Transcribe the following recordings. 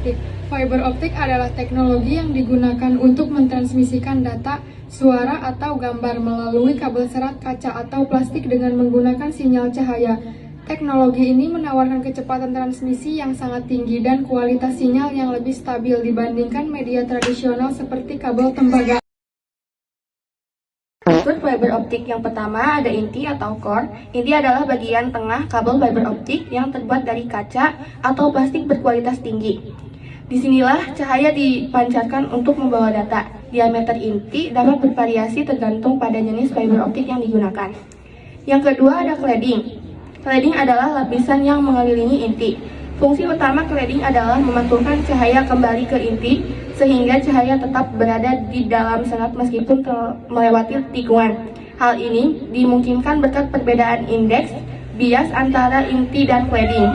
optik. Fiber optik adalah teknologi yang digunakan untuk mentransmisikan data, suara, atau gambar melalui kabel serat kaca atau plastik dengan menggunakan sinyal cahaya. Teknologi ini menawarkan kecepatan transmisi yang sangat tinggi dan kualitas sinyal yang lebih stabil dibandingkan media tradisional seperti kabel tembaga. Untuk fiber optik yang pertama ada inti atau core. Inti adalah bagian tengah kabel fiber optik yang terbuat dari kaca atau plastik berkualitas tinggi. Disinilah cahaya dipancarkan untuk membawa data. Diameter inti dapat bervariasi tergantung pada jenis fiber optik yang digunakan. Yang kedua ada cladding. Cladding adalah lapisan yang mengelilingi inti. Fungsi utama cladding adalah memantulkan cahaya kembali ke inti sehingga cahaya tetap berada di dalam serat meskipun melewati tikungan. Hal ini dimungkinkan berkat perbedaan indeks bias antara inti dan cladding.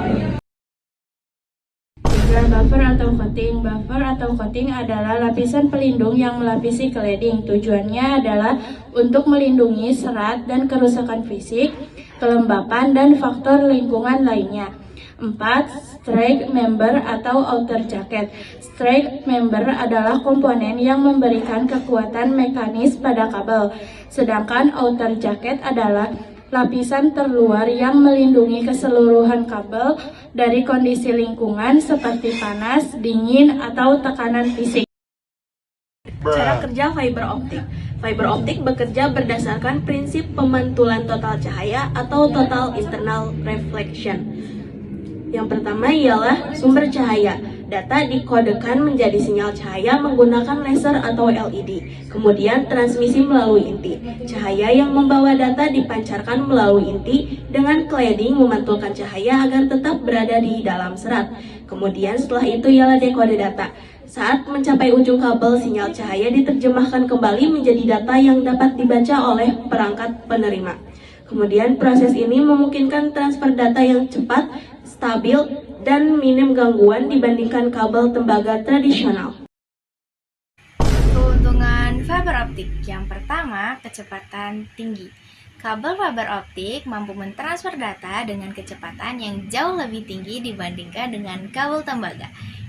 Buffer atau coating. Buffer atau coating adalah lapisan pelindung yang melapisi cladding. Tujuannya adalah untuk melindungi serat dan kerusakan fisik, kelembapan, dan faktor lingkungan lainnya. 4. Strake member atau outer jacket. Strake member adalah komponen yang memberikan kekuatan mekanis pada kabel, sedangkan outer jacket adalah lapisan terluar yang melindungi keseluruhan kabel dari kondisi lingkungan seperti panas, dingin, atau tekanan fisik. Cara kerja fiber optik. Fiber optik bekerja berdasarkan prinsip pemantulan total cahaya atau total internal reflection. Yang pertama ialah sumber cahaya. Data dikodekan menjadi sinyal cahaya menggunakan laser atau LED. Kemudian transmisi melalui inti. Cahaya yang membawa data dipancarkan melalui inti dengan cladding memantulkan cahaya agar tetap berada di dalam serat. Kemudian setelah itu ialah dekode data. Saat mencapai ujung kabel, sinyal cahaya diterjemahkan kembali menjadi data yang dapat dibaca oleh perangkat penerima. Kemudian proses ini memungkinkan transfer data yang cepat, stabil, dan minim gangguan dibandingkan kabel tembaga tradisional. Keuntungan fiber optik. Yang pertama, kecepatan tinggi. Kabel fiber optik mampu mentransfer data dengan kecepatan yang jauh lebih tinggi dibandingkan dengan kabel tembaga.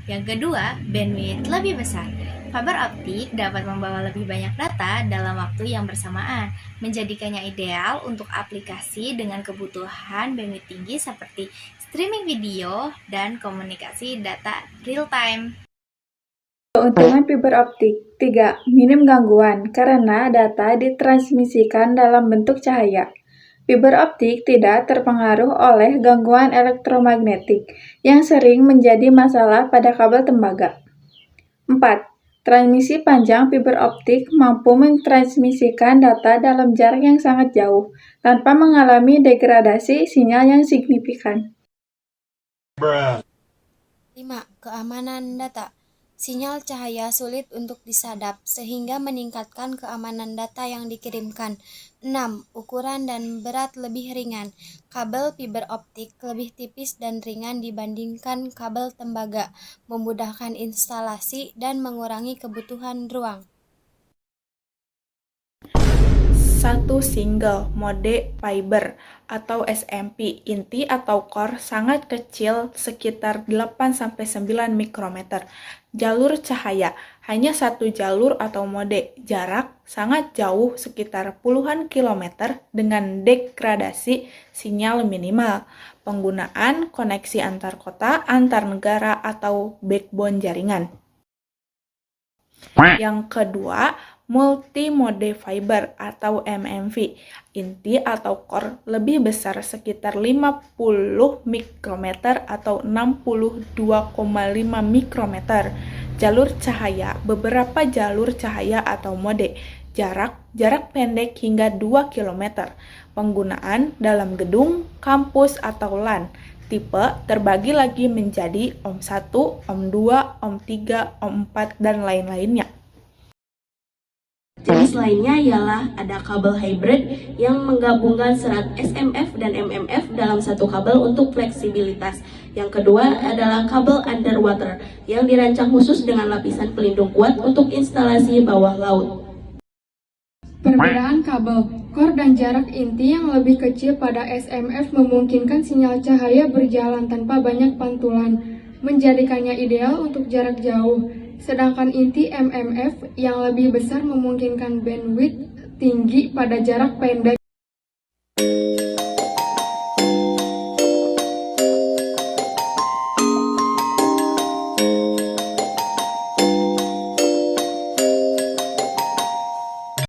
Yang kedua, bandwidth lebih besar. Fiber optik dapat membawa lebih banyak data dalam waktu yang bersamaan, menjadikannya ideal untuk aplikasi dengan kebutuhan bandwidth tinggi seperti streaming video dan komunikasi data real time. Keuntungan fiber optik. 3. Minim gangguan karena data ditransmisikan dalam bentuk cahaya. Fiber optik tidak terpengaruh oleh gangguan elektromagnetik yang sering menjadi masalah pada kabel tembaga. 4. Transmisi panjang fiber optik mampu mentransmisikan data dalam jarak yang sangat jauh tanpa mengalami degradasi sinyal yang signifikan. 5. Keamanan data. Sinyal cahaya sulit untuk disadap, sehingga meningkatkan keamanan data yang dikirimkan. 6. Ukuran dan berat lebih ringan. Kabel fiber optik lebih tipis dan ringan dibandingkan kabel tembaga, memudahkan instalasi dan mengurangi kebutuhan ruang. 1. Single mode fiber atau SMP. Inti atau core sangat kecil, sekitar 8-9 mikrometer. Jalur cahaya hanya satu jalur atau mode. Jarak sangat jauh, sekitar puluhan kilometer dengan degradasi sinyal minimal. Penggunaan koneksi antar kota, antar negara, atau backbone jaringan. Yang kedua, multi-mode fiber atau MMV. Inti atau core lebih besar, sekitar 50 mikrometer atau 62,5 mikrometer. Jalur cahaya, beberapa jalur cahaya atau mode. Jarak pendek hingga 2 km. Penggunaan dalam gedung, kampus, atau LAN. Tipe terbagi lagi menjadi Ohm1, Ohm2, Ohm3, Ohm4, dan lain-lainnya. Jenis lainnya ialah ada kabel hybrid yang menggabungkan serat SMF dan MMF dalam satu kabel untuk fleksibilitas. Yang kedua adalah kabel underwater yang dirancang khusus dengan lapisan pelindung kuat untuk instalasi bawah laut. Perbedaan kabel, core dan jarak inti yang lebih kecil pada SMF memungkinkan sinyal cahaya berjalan tanpa banyak pantulan. menjadikannya ideal untuk jarak jauh. Sedangkan inti MMF yang lebih besar memungkinkan bandwidth tinggi pada jarak pendek.